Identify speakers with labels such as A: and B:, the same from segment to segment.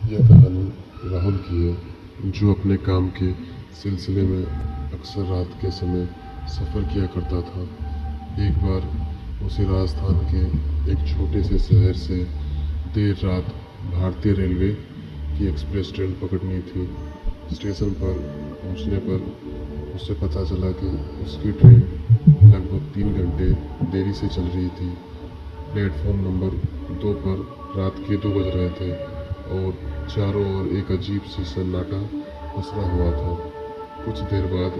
A: यह कहानी राहुल की है, जो अपने काम के सिलसिले में अक्सर रात के समय सफ़र किया करता था। एक बार उसे राजस्थान के एक छोटे से शहर से देर रात भारतीय रेलवे की एक्सप्रेस ट्रेन पकड़नी थी। स्टेशन पर पहुंचने पर उसे पता चला कि उसकी ट्रेन लगभग 3 घंटे देरी से चल रही थी। प्लेटफॉर्म नंबर 2 पर रात के 2 बज रहे थे और चारों ओर एक अजीब सी सन्नाटा पसरा हुआ था। कुछ देर बाद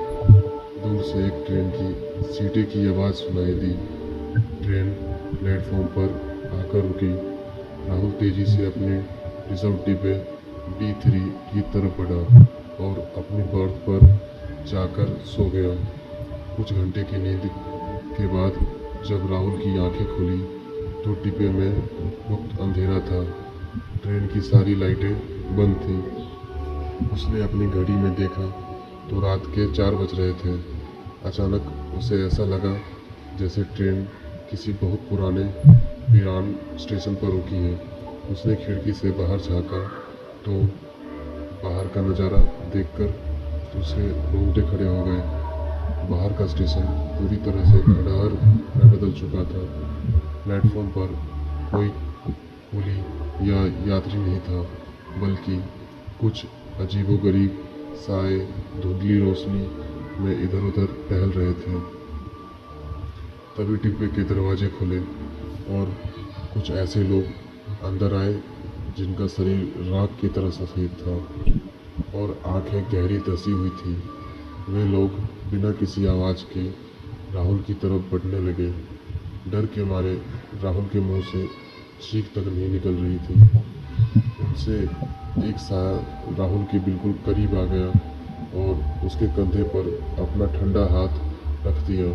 A: दूर से एक ट्रेन की सीटी की आवाज़ सुनाई दी। ट्रेन प्लेटफॉर्म पर आकर रुकी। राहुल तेजी से अपने रिजर्व डिब्बे B3 की तरफ बढ़ा और अपनी बर्थ पर जाकर सो गया। कुछ घंटे की नींद के बाद जब राहुल की आंखें खुली तो डिब्बे में मुक्त अंधेरा था। ट्रेन की सारी लाइटें बंद थीं। उसने अपनी घड़ी में देखा तो रात के 4 बज रहे थे। अचानक उसे ऐसा लगा जैसे ट्रेन किसी बहुत पुराने वीरान स्टेशन पर रुकी है। उसने खिड़की से बाहर झांका तो बाहर का नज़ारा देखकर उसे रोंगटे खड़े हो गए। बाहर का स्टेशन पूरी तरह से खंडहर में बदल चुका था। प्लेटफॉर्म पर कोई कुली या यात्री नहीं था, बल्कि कुछ अजीबोगरीब साए धुंधली रोशनी में इधर उधर टहल रहे थे। तभी डिब्बे के दरवाजे खुले और कुछ ऐसे लोग अंदर आए जिनका शरीर राख की तरह सफ़ेद था और आंखें गहरी धंसी हुई थी। वे लोग बिना किसी आवाज़ के राहुल की तरफ बढ़ने लगे। डर के मारे राहुल के मुंह से चीख तक नहीं निकल रही थी। उनसे एक साया राहुल के बिल्कुल करीब आ गया और उसके कंधे पर अपना ठंडा हाथ रख दिया।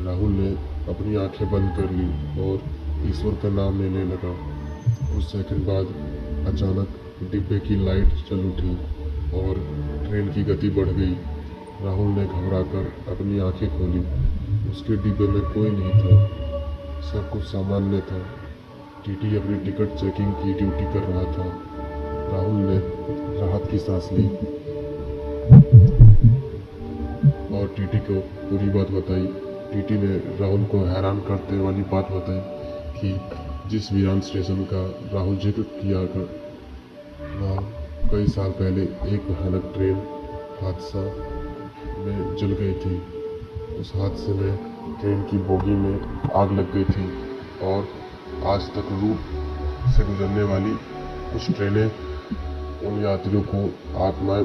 A: राहुल ने अपनी आंखें बंद कर ली और ईश्वर का नाम लेने लगा। कुछ सेकंड बाद अचानक डिब्बे की लाइट जल उठी और ट्रेन की गति बढ़ गई। राहुल ने घबराकर अपनी आंखें खोली। उसके डिब्बे में कोई नहीं था। सब कुछ सामान्य था। टीटी अपनी टिकट चेकिंग की ड्यूटी कर रहा था। राहुल ने राहत की सांस ली और टीटी को पूरी बात बताई। टीटी ने राहुल को हैरान करने वाली बात बताई कि जिस वीरान स्टेशन का राहुल जिक्र किया कर वहाँ कई साल पहले एक भयानक ट्रेन हादसा में जल गई थी। उस हादसे में ट्रेन की बोगी में आग लग गई थी और आज तक रूट से गुजरने वाली कुछ ट्रेनें उन यात्रियों को आत्माएं